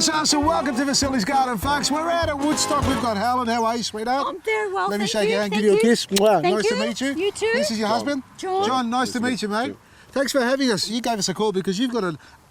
So welcome to Vasili's Garden, folks. We're out at Woodstock. We've got Helen. How are you, sweetheart? I'm very well, Let me thank shake you. your hand, Thank give you a kiss. Wow, Thank nice you. to meet you. You too. This is your husband? John. Nice to meet you, mate. Thanks for having us. You gave us a call because you've got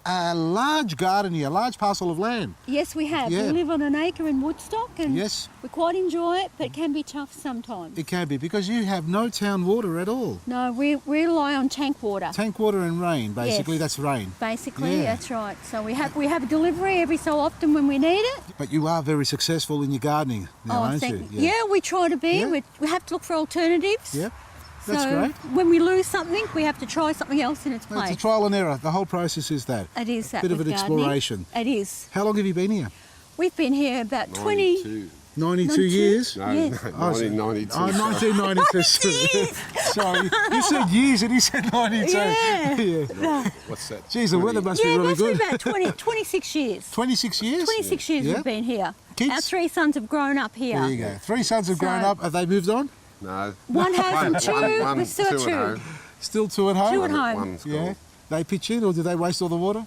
a large garden here, a large parcel of land. Yes, we have. Yeah. We live on an acre in Woodstock and Yes. we quite enjoy it, but it can be tough sometimes. It can be because you have no town water at all. No, we rely on tank water. Tank water and rain, basically. Yes. That's rain. Basically, Yeah. that's right. So we have a delivery every so often when we need it. But you are very successful in your gardening now, aren't you? Yeah, we try to be. Yeah. We have to look for alternatives. Yep. That's so great. when we lose something, we have to try something else in its place. It's a trial and error. The whole process is that. It is that. Bit of with an gardening. exploration. It is. How long have you been here? We've been here about 92. 92 years? No, Yes. 1992. Oh, 1992. Sorry, you said years and he said 92. Yeah. What's that? Geez, the weather must be Yeah, it really must be good. about 26 years. 26 years? 26 years Yeah. we've been here. Kids? Our 3 sons have grown up here. There you go. 3 sons have grown So- up. Have they moved on? No. One has and 2, we still two have at 2. home. Still 2 at home? 2 at home. One's Yeah. gone. They pitch in or do they waste all the water?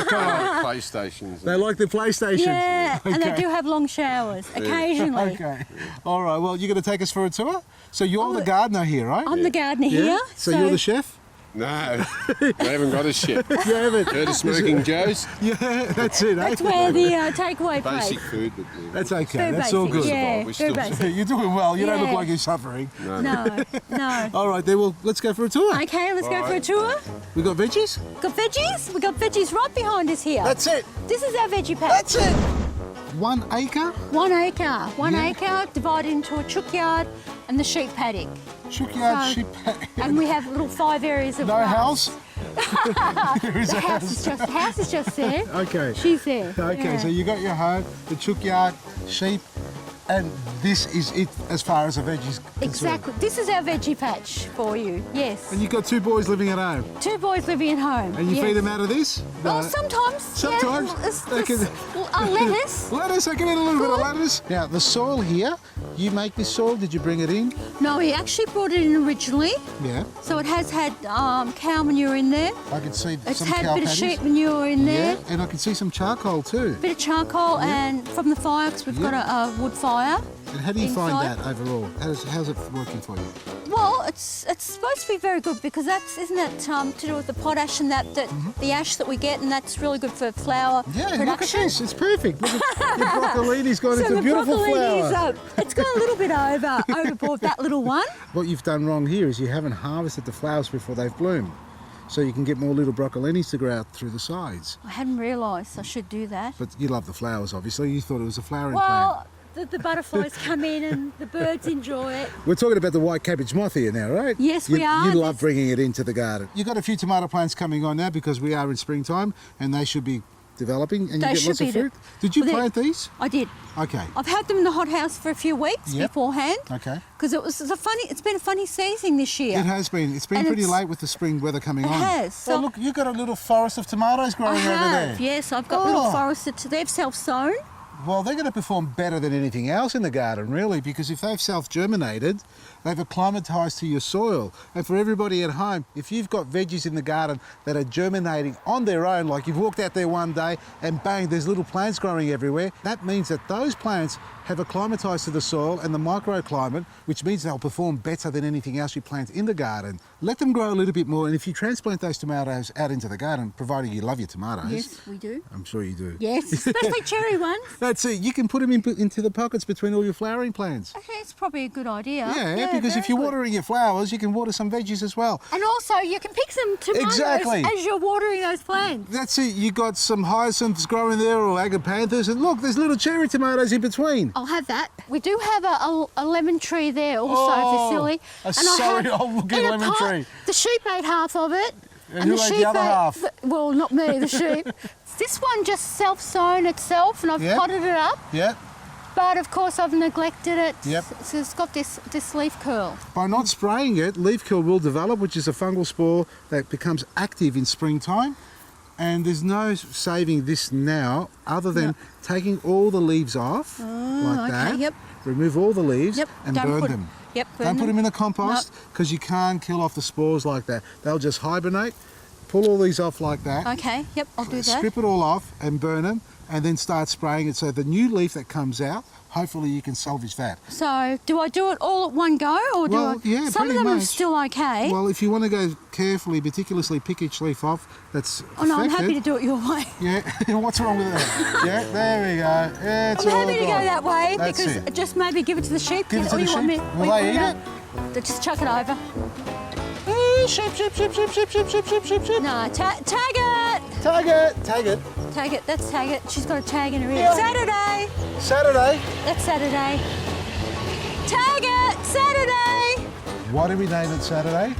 PlayStations. They like their PlayStation. Yeah, and they Okay. do have long showers occasionally. Okay. All right. Well, you're going to take us for a tour? So you're the gardener here, right? I'm the gardener Yeah? here. So you're the chef? No, they haven't got a ship. You haven't? Heard of Smoking Joe's? Yeah, that's it, eh? That's where the takeaway place. Basic food. But That's okay. Very That's all basic, good. Yeah, We're very still- basic. You're doing well. You don't look Yeah. like you're suffering. No, no. All right, then. Well, let's go for a tour. Okay, let's go for a tour. We got veggies? Got veggies? We got veggies right behind us here. That's it. This is our veggie patch. That's it. 1 acre? 1 acre. One Yeah. acre divided into a chook yard and the sheep paddock. Chookyard So- sheep. And we have little 5 areas of No grass. house? There is The a house is just there. Okay. She's there. Okay, Yeah. so you got your home, the chookyard, sheep, and this is it as far as the veggies concerned. Exactly. This is our veggie patch for you. Yes. And you've got 2 boys living at home. 2 boys living at home. And you yes. feed them out of this? Well, sometimes. Sometimes? Yeah, it's Okay. lettuce. Lettuce, I give it a little bit of lettuce. Now, the soil here, you make this soil, did you bring it in? No, he actually brought it in originally, Yeah. so it has had cow manure in there. I can see It's some had cow a bit of patties. sheep manure in there. Yeah, and I can see some charcoal too. Bit of charcoal and from the fire, because we've got a wood fire. And how do you find inside. that overall? How's it working for you? Well, it's supposed to be very good because isn't it to do with the potash and that the ash that we get, and that's really good for flower Yeah, production. look at this, it's perfect. Look at your broccolini's gone So into the beautiful broccolini's flower. it's gone a little bit overboard, that little one. What you've done wrong here is you haven't harvested the flowers before they've bloomed. So you can get more little broccolinis to grow out through the sides. I hadn't realised I should do that. But you love the flowers, obviously. You thought it was a flowering plant. Well, the butterflies come in and the birds enjoy it. We're talking about the white cabbage moth here now, right? Yes, you, we are. You love bringing it into the garden. You've got a few tomato plants coming on now because we are in springtime and they should be developing and They you get should lots of be fruit. Did you Well, plant these? I did. Okay. I've had them in the hothouse for a few weeks Yep. beforehand. Okay. Because it's been a funny season this year. It has been. It's been And pretty it's- late with the spring weather coming It on. has. So So look, you've got a little forest of tomatoes I growing over there. have, yes. I've got little Oh. forests that they've self-sown. Well, they're going to perform better than anything else in the garden, really, because if they've self-germinated, they've acclimatised to your soil. And for everybody at home, if you've got veggies in the garden that are germinating on their own, like you've walked out there one day and bang, there's little plants growing everywhere, that means that those plants have acclimatised to the soil and the microclimate, which means they'll perform better than anything else you plant in the garden. Let them grow a little bit more, and if you transplant those tomatoes out into the garden, provided you love your tomatoes. Yes, we do. I'm sure you do. Yes, especially cherry ones. That's it. You can put them into the pockets between all your flowering plants. Okay, it's probably a good idea. Yeah, because if very you're good. watering your flowers, you can water some veggies as well. And also, you can pick some tomatoes Exactly. as you're watering those plants. That's it. You got some hyacinths growing there or agapanthus, and look, there's little cherry tomatoes in between. I'll have that. We do have a lemon tree there also, Oh, Vasili. a sorry old looking in a lemon pot, tree. The sheep ate half of it. And who ate the other half? Well, not me, the sheep. This one just self-sown itself, and I've Yeah. potted it up. Yeah. But of course, I've neglected it. Yep. So it's got this leaf curl. By not spraying it, leaf curl will develop, which is a fungal spore that becomes active in springtime. And there's no saving this now other than taking all the leaves off like okay, that. yep. Remove all the leaves Yep. and Don't burn put- them. Yep. Don't put them in the compost because you can't kill off the spores like that. They'll just hibernate. Pull all these off like that. Okay. Yep. I'll do that. Strip it all off and burn them. and then start spraying it. So the new leaf that comes out, hopefully you can salvage that. So do I do it all at one go, or do Well, I? yeah, Some of pretty them are much. still okay. Well, if you want to go carefully, meticulously pick each leaf off that's Oh no, I'm affected. happy to do it your way. Yeah, what's wrong with that? Yeah, there we go. Yeah, it's I'm all happy to go gone. that way That's because it. just maybe give it to the sheep. Give it to or the you want sheep. me? Will or they you eat want it? to just chuck it over. Sheep, sheep, sheep, sheep, sheep, sheep, sheep, sheep, sheep, sheep. No, tag it. Tag it, tag it. Tag it. That's tag it. She's got a tag in her ear. Yeah. Saturday. Saturday. That's Saturday. Tag it. Saturday. Why do we name it Saturday?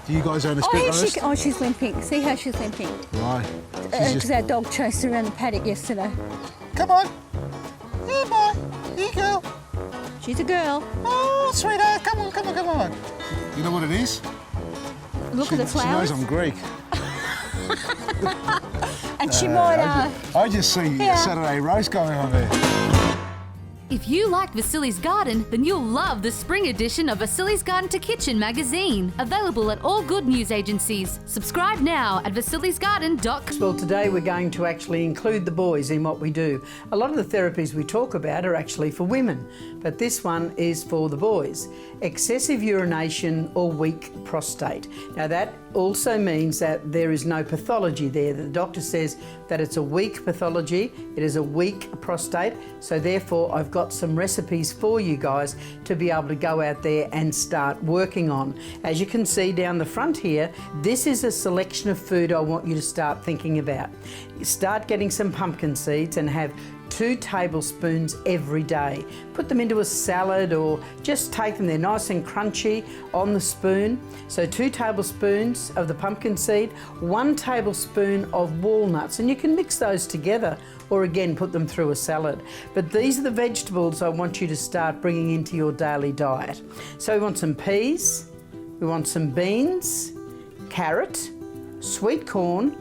Do you guys own a Oh, spit yeah, roast? she's limping. See how she's limping? Why? Because our dog chased her around the paddock yesterday. Come on. Here, boy. Here you go. She's a girl. Oh, sweetheart. Come on, come on, come on. You know what it is? Look at the She flowers. knows I'm Greek. And she might, I just see Yeah. a Saturday roast going on there. If you like Vasili's Garden, then you'll love the spring edition of Vasili's Garden to Kitchen magazine, available at all good news agencies. Subscribe now at vasilisgarden.com. Well, today we're going to actually include the boys in what we do. A lot of the therapies we talk about are actually for women, but this one is for the boys. Excessive urination or weak prostate. Now that also means that there is no pathology there. The doctor says that it's a weak pathology, it is a weak prostate, so therefore I've got some recipes for you guys to be able to go out there and start working on. As you can see down the front here, this is a selection of food I want you to start thinking about. Start getting some pumpkin seeds and have 2 tablespoons every day. Put them into a salad or just take them, they're nice and crunchy on the spoon. So 2 tablespoons of the pumpkin seed, 1 tablespoon of walnuts, and you can mix those together or again put them through a salad. But these are the vegetables I want you to start bringing into your daily diet. So we want some peas, we want some beans, carrot, sweet corn,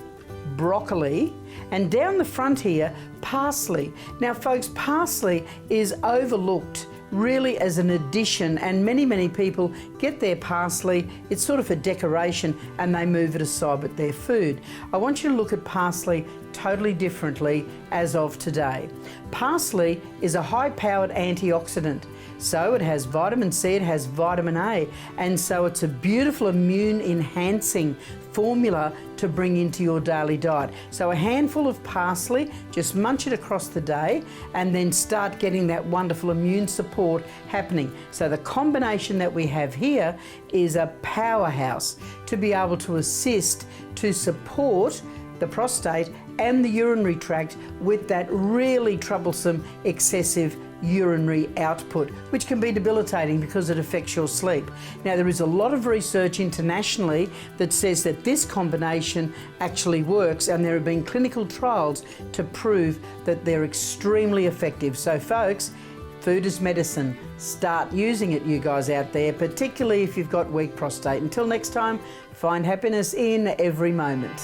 broccoli, and down the front here, parsley. Now folks, parsley is overlooked really as an addition, and many people get their parsley, it's sort of a decoration, and they move it aside with their food. I want you to look at parsley totally differently as of today. Parsley is a high-powered antioxidant. So it has vitamin C, it has vitamin A, and so it's a beautiful immune enhancing formula to bring into your daily diet. So a handful of parsley, just munch it across the day and then start getting that wonderful immune support happening. So the combination that we have here is a powerhouse to be able to assist to support the prostate and the urinary tract with that really troublesome excessive urinary output, which can be debilitating because it affects your sleep. Now, there is a lot of research internationally that says that this combination actually works, and there have been clinical trials to prove that they're extremely effective. So folks, food is medicine. Start using it, you guys out there, particularly if you've got weak prostate. Until next time, find happiness in every moment.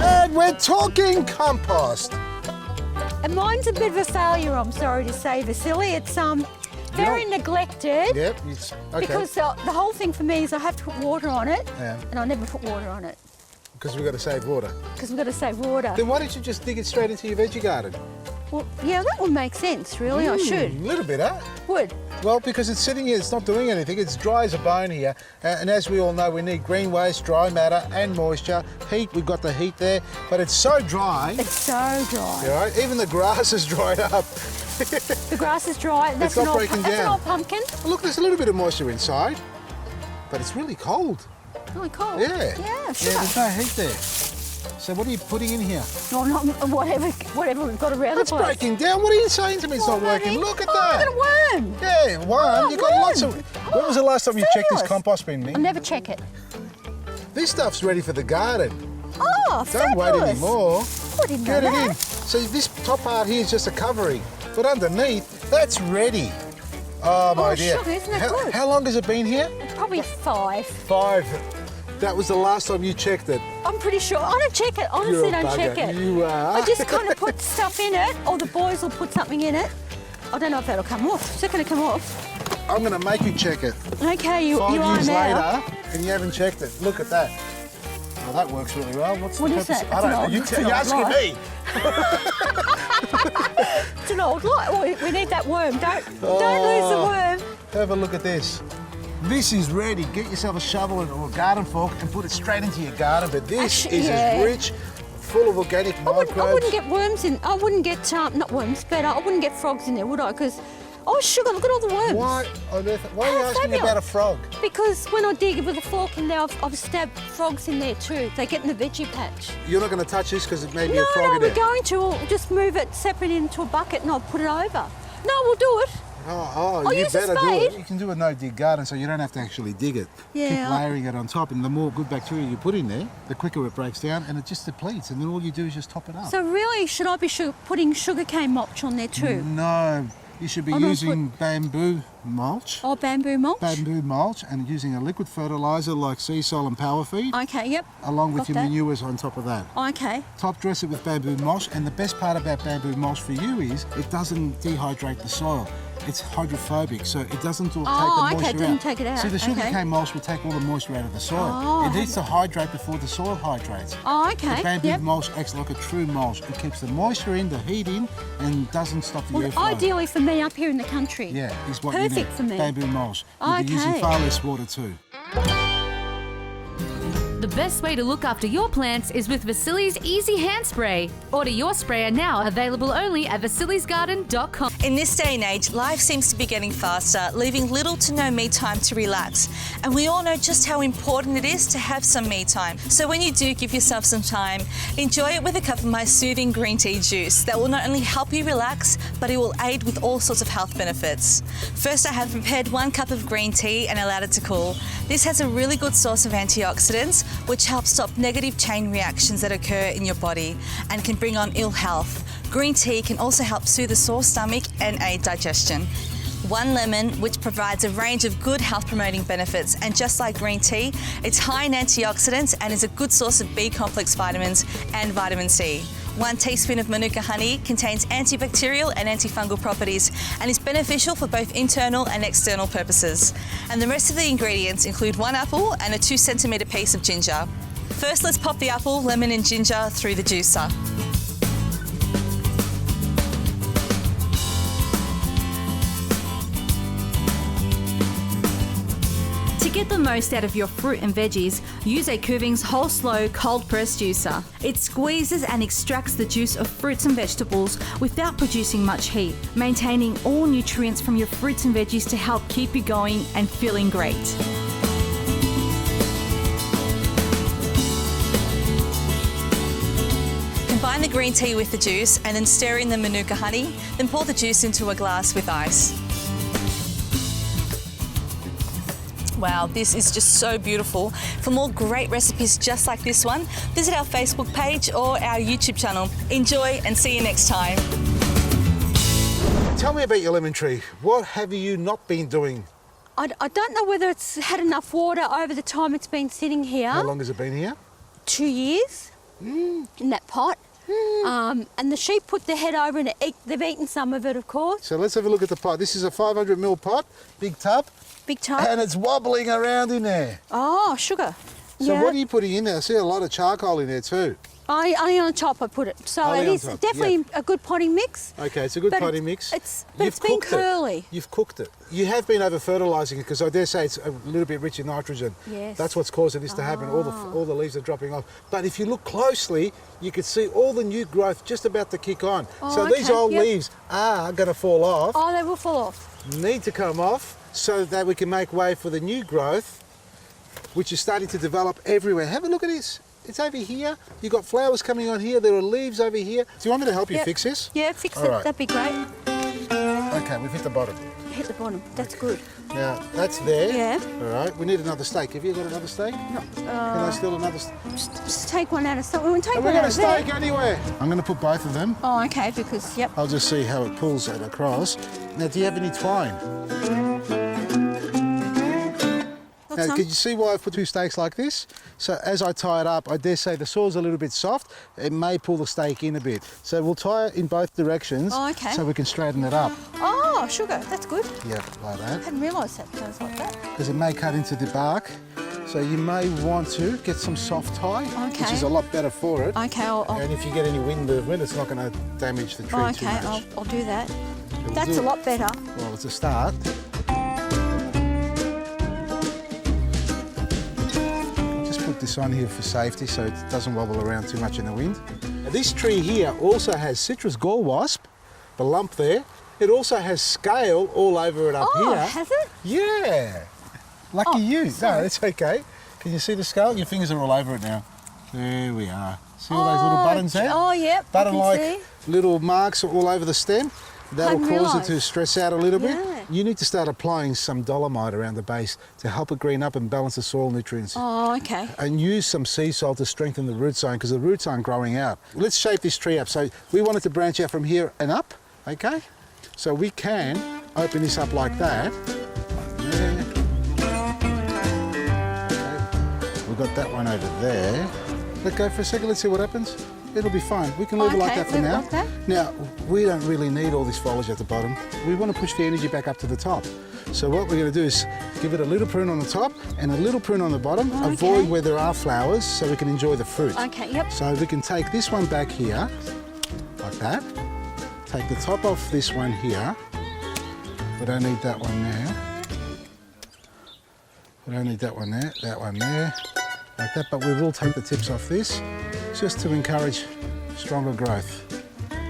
And we're talking compost. And mine's a bit of a failure, I'm sorry to say, Vasili. It's very neglected. Yep, it's okay. Because the whole thing for me is I have to put water on it, Yeah. and I never put water on it Because we've got to save water. because we've got to save water. Then why don't you just dig it straight into your veggie garden? Well, yeah, that would make sense, really. I should. A little bit, huh? Would. Well, because it's sitting here, it's not doing anything. It's dry as a bone here. And as we all know, we need green waste, dry matter and moisture. Heat, we've got the heat there. But it's so dry, It's so dry. you know, even the grass is dried up. The grass is dry. That's not an old, breaking that's an down. old pumpkin. Look, there's a little bit of moisture inside, but it's really cold. Really cold. Yeah. Yeah, sure. Yeah, there's no heat there. So what are you putting in here? No, not whatever we've got around It's the place. breaking down. What are you saying to me? It's not working. Look at Oh, that. look at a worm. Yeah, one. Oh, You've got lots of. worm. When was the last time you checked this Fabulous. compost bin, Ming? I'll never check it. This stuff's ready for the garden. Oh, Don't wait fabulous. anymore. I didn't know Get it that. in. See, this top part here is just a covering, but underneath, that's ready. Oh, my Oh, dear. sugar, isn't that how, good? how long has it been here? Probably 5. 5. That was the last time you checked it. I'm pretty sure. I don't check it. You're Honestly, a don't check bugger. it. You are. I just kind of put stuff in it, or the boys will put something in it. I don't know if that'll come off. Is it going to come off? I'm going to make you check it. Okay, you 5 are years now. later, and you haven't checked it. Look at that. Oh, that works really well. What's What the is purpose? that? I don't know. It's an You're old asking light. me. Do you know, we need that worm. Don't lose the worm. Have a look at this. This is ready. Get yourself a shovel or a garden fork and put it straight into your garden. But this Actually, is as rich, full of organic microbes. I wouldn't get worms in. I wouldn't get not worms, but I wouldn't get frogs in there, would I? Because sugar! Look at all the worms. Why on earth? Why are you asking Fabio. about a frog? Because when I dig with a fork in there, I've stabbed frogs in there too. They get in the veggie patch. You're not going to touch this because it may be No, a frog in we're there. going to. We'll just move it separate into a bucket and I'll put it over. No, we'll do it. You use a better do it. spade. You can do a no-dig garden so you don't have to actually dig it. Yeah, Keep layering it on top, and the more good bacteria you put in there, the quicker it breaks down and it just depletes, and then all you do is just top it up. So really, should I be putting sugarcane mulch on there too? No, you should be I don't using bamboo mulch. Oh, bamboo mulch? Bamboo mulch, and using a liquid fertiliser like sea salt and power feed, Okay, yep. along with Got your that. manures on top of that. Okay. Top dress it with bamboo mulch, and the best part about bamboo mulch for you is it doesn't dehydrate the soil. It's hydrophobic, so it doesn't take the moisture okay, it doesn't take it out. See, the sugarcane Okay. mulch will take all the moisture out of the soil. Oh, It needs to hydrate before the soil hydrates. Oh, okay. The bamboo Yep. mulch acts like a true mulch. It keeps the moisture in, the heat in, and doesn't stop the Well, airflow. ideally for me up here in the country. Yeah, is what Perfect you need. for me. Bamboo mulch. You'll be using Okay. far less water too. The best way to look after your plants is with Vasili's Easy Hand Spray. Order your sprayer now, available only at vasilisgarden.com. In this day and age, life seems to be getting faster, leaving little to no me time to relax. And we all know just how important it is to have some me time. So when you do give yourself some time, enjoy it with a cup of my soothing green tea juice that will not only help you relax, but it will aid with all sorts of health benefits. First, I have prepared 1 cup of green tea and allowed it to cool. This has a really good source of antioxidants, which helps stop negative chain reactions that occur in your body and can bring on ill health. Green tea can also help soothe a sore stomach and aid digestion. 1 lemon, which provides a range of good health promoting benefits, and just like green tea, it's high in antioxidants and is a good source of B complex vitamins and vitamin C. 1 teaspoon of Manuka honey contains antibacterial and antifungal properties and is beneficial for both internal and external purposes. And the rest of the ingredients include 1 apple and a 2 centimetre piece of ginger. First, let's pop the apple, lemon and ginger through the juicer. To get the most out of your fruit and veggies, use a Kuvings Whole Slow cold press juicer. It squeezes and extracts the juice of fruits and vegetables without producing much heat, maintaining all nutrients from your fruits and veggies to help keep you going and feeling great. Combine the green tea with the juice and then stir in the Manuka honey, then pour the juice into a glass with ice. Wow, this is just so beautiful. For more great recipes just like this one, visit our Facebook page or our YouTube channel. Enjoy and see you next time. Tell me about your lemon tree. What have you not been doing? I don't know whether it's had enough water over the time it's been sitting here. How long has it been here? 2 years in that pot. And the sheep put their head over and they've eaten some of it, of course. So let's have a look at the pot. This is a 500ml pot, big tub, Big tub. and it's wobbling around in there. Oh, sugar. So yeah. what are you putting in there? I see a lot of charcoal in there too. Only on top I put it. So Only it on is top, definitely yeah. a good potting mix. Okay, it's a good But potting mix. It's You've been cooked curly. it. You've cooked it. You have been over-fertilising it because I dare say it's a little bit rich in nitrogen. Yes. That's what's causing this to happen. All the leaves are dropping off. But if you look closely, you can see all the new growth just about to kick on. Oh, So these okay, old yep. leaves are going to fall off, Oh, they will fall off. need to come off so that we can make way for the new growth, which is starting to develop everywhere. Have a look at this. It's over here. You've got flowers coming on here. There are leaves over here. Do you want me to help you Yep. fix this? Yeah, fix All it. right. That'd be great. Okay, we've hit the bottom. Hit the bottom. That's good. Now, that's there. Yeah. All right, we need another steak. Have you got another steak? Can I steal another steak? Just take one out of stock. We won't take Have we one got out a of there. steak anywhere? I'm going to put both of them. Oh, okay, because, yep. I'll just see how it pulls it across. Now, do you have any twine? Now, some? can you see why I've put 2 steaks like this? So as I tie it up, I dare say the soil's a little bit soft. It may pull the steak in a bit. So we'll tie it in both directions Oh, okay. so we can straighten it up. Oh, sugar. That's good. Yeah, like that. I hadn't realised that goes like that. Because it may cut into the bark So you may want to get some soft tie, which is a lot better for it. Okay, And if you get any wind movement, it's not going to damage the tree too much. I'll do that. It'll That's do a it. lot better. Well, it's a start. Just put this on here for safety so it doesn't wobble around too much in the wind. Now, this tree here also has citrus gall wasp, the lump there. It also has scale all over it up Oh, here. has it? Yeah. Lucky you. sorry. No, it's okay. Can you see the scale? Your fingers are all over it now. There we are. See all those little buttons there? Oh, yep. I can Button-like see. little marks all over the stem. That'll Hadn't cause it to realised. stress out a little bit. Yeah. You need to start applying some dolomite around the base to help it green up and balance the soil nutrients. Oh, okay. And use some sea salt to strengthen the root zone because the roots aren't growing out. Let's shape this tree up. So we want it to branch out from here and up, okay? So we can open this up like that. There. Okay. We've got that one over there. Let go for a second, let's see what happens. It'll be fine. We can leave it like Okay, that for leave it now. like that? Now, we don't really need all this foliage at the bottom. We want to push the energy back up to the top. So what we're going to do is give it a little prune on the top and a little prune on the bottom. Okay. Avoid where there are flowers so we can enjoy the fruit. Okay, yep. So we can take this one back here, like that. Take the top off this one here. We don't need that one there. We don't need that one there, like that. But we will take the tips off this just to encourage stronger growth.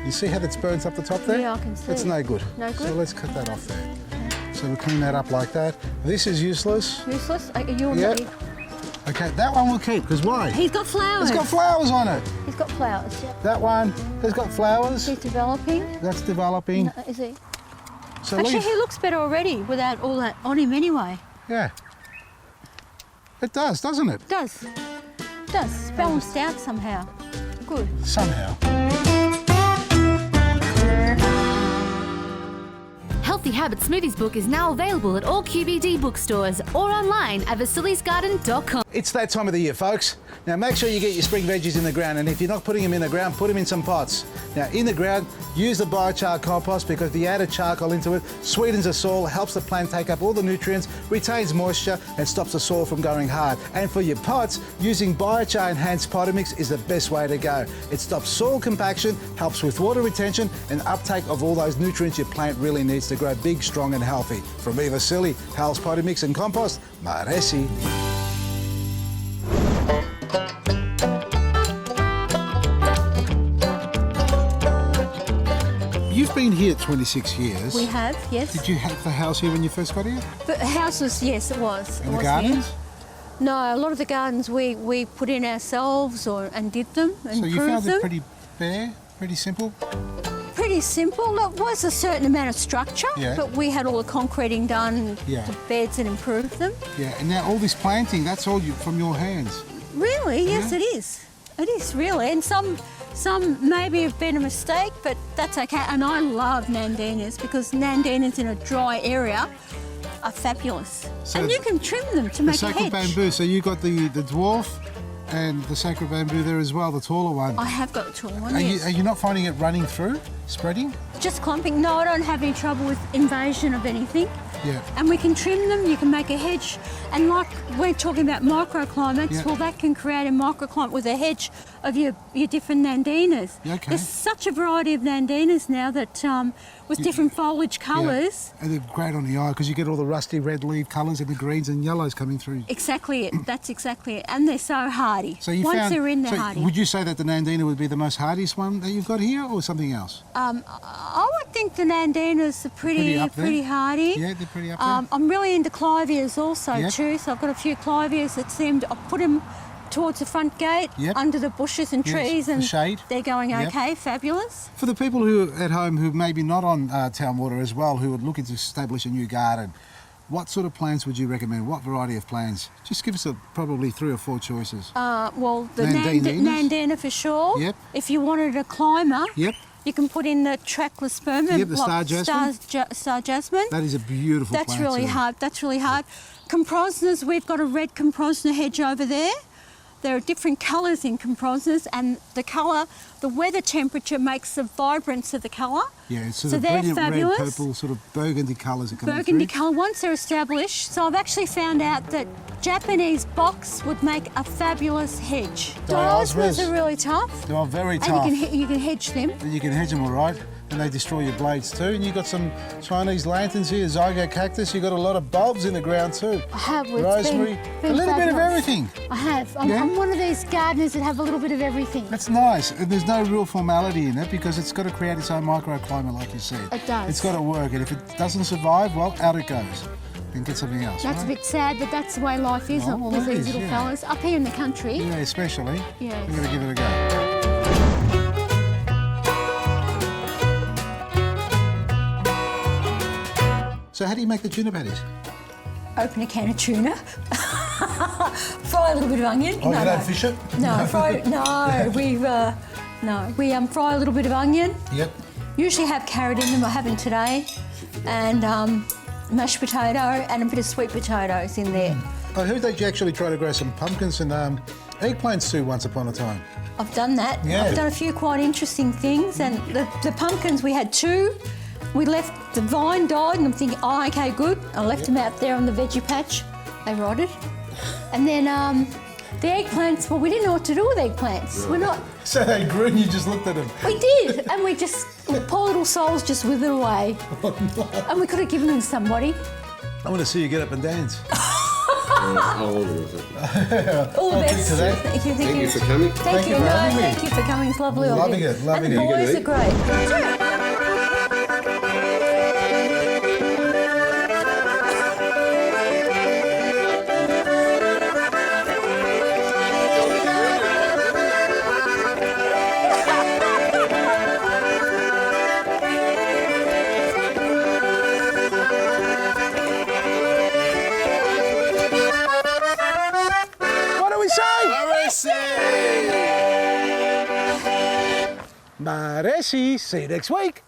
You see how that's burnt up the top there? Yeah, I can see. It's no good. No good? So let's cut that off there. So we clean that up like that. This is useless. Useless? You Yep. Okay, that one will keep, because why? He's got flowers. It's got flowers on it. He's got flowers, yep. That one has got flowers. He's developing. That's developing. Is he? So Actually, leave. he looks better already without all that on him anyway. Yeah. It does, doesn't it? It does. It does. It's balanced out somehow. Good. Somehow. Healthy Habit Smoothies book is now available at all QBD bookstores or online at vasilisgarden.com. It's that time of the year, folks. Now make sure you get your spring veggies in the ground, and if you're not putting them in the ground, put them in some pots. Now in the ground, use the biochar compost because the added charcoal into it sweetens the soil, helps the plant take up all the nutrients, retains moisture and stops the soil from going hard. And for your pots, using biochar enhanced potting mix is the best way to go. It stops soil compaction, helps with water retention and uptake of all those nutrients your plant really needs to grow big, strong and healthy. From me, Vasili, Hal's Potting Mix and Compost, Maresi. You've been here 26 years. We have, yes. Did you have the house here when you first got here? The houses, yes, it was. It And the was gardens? here. No, a lot of the gardens we put in ourselves and did them and So you improved found them. it pretty bare, pretty simple? Pretty simple. It was a certain amount of structure, Yeah. but we had all the concreting done, Yeah. the beds and improved them. Yeah, and now all this planting, that's all from your hands. Really, yes, Yeah. it is. It is really, and some maybe have been a mistake, but that's okay. And I love nandinas because nandinas in a dry area are fabulous, So and you can trim them to The make a sacred hedge. bamboo, so you got the dwarf and the sacred bamboo there as well, the taller one. I have got a tall one. Are Yes. you not finding it running through, spreading? Just clumping. No, I don't have any trouble with invasion of anything. Yeah. And we can trim them, you can make a hedge. And like we're talking about microclimates, Yeah. well, that can create a microclimate with a hedge of your different nandinas. Yeah, okay. There's such a variety of nandinas now that with different foliage colours. Yeah. And they're great on the eye because you get all the rusty red leaf colours and the greens and yellows coming through. Exactly it. That's exactly it. And they're so hardy. So you Once found, they're in, they're so hardy. would you say that the Nandina would be the most hardiest one that you've got here or something else? I would think the nandinas are Pretty up there? pretty hardy. Yeah, they're pretty up there. I'm really into clivias also Yep. too, so I've got a few clivias that I put them towards the front gate, Yep. under the bushes and Yes, trees, the and shade. they're going Yep. okay, fabulous. For the people who at home who maybe not on town water as well, who would looking to establish a new garden, what sort of plants would you recommend? What variety of plants? Just give us probably 3 or 4 choices. Well, the Nandinas? nandina for sure. Yep. If you wanted a climber, Yep. you can put in the trackless spermum, Yep, the star jasmine. Star jasmine. That is a beautiful That's plant really too. hard. That's really hard. Comprosners, we've got a red comprosner hedge over there. there are different colours in composers, and the colour, the weather temperature makes the vibrance of the colour. Yeah, it's sort So of they're brilliant fabulous. red, purple, sort of burgundy colours that come Burgundy through. colour, once they're established. So I've actually found out that Japanese box would make a fabulous hedge. Diosmers. Diosmers are really tough. They are very And tough. you can hedge them. You can hedge them all right, and they destroy your blades too. And you've got some Chinese lanterns here, zygo cactus. You've got a lot of bulbs in the ground too. I have. It's Rosemary, been a little bit of fabulous. everything. I have. I'm, Yeah? I'm one of these gardeners that have a little bit of everything. That's nice. And there's no real formality in it because it's got to create its own microclimate, like you said. It does. It's got to work, and if it doesn't survive, well, out it goes. And get something else. That's a right? bit sad, but that's the way life is Oh, well, with it these is, little yeah. fellas. Up here in the country, Yeah, especially. Yes. We're going to give it a go. So how do you make the tuna patties? open a can of tuna, fry a little bit of onion. Oh, you don't fish it? No, fry a little bit of onion. Yep. Usually have carrot in them. I haven't today, and mashed potato and a bit of sweet potatoes in there. I heard that you actually tried to grow some pumpkins and eggplants too once upon a time. I've done that. Yeah. I've done a few quite interesting things, and the pumpkins, we had two. We left, the vine died, and I'm thinking, oh, okay, good. I left them out there on the veggie patch. They rotted. And then the eggplants, well, we didn't know what to do with eggplants. We're not, So they grew and you just looked at them. we did, and we just, poor little souls just withered away. And we could have given them to somebody. I want to see you get up and dance. How long was it? All the I'll drink best. to that. Thank you, Thank you for coming. Thank you, for having me. thank you for coming. It's lovely of Loving you. it, loving and the it. boys You are gonna great. What do we say? Maresi. See you next week.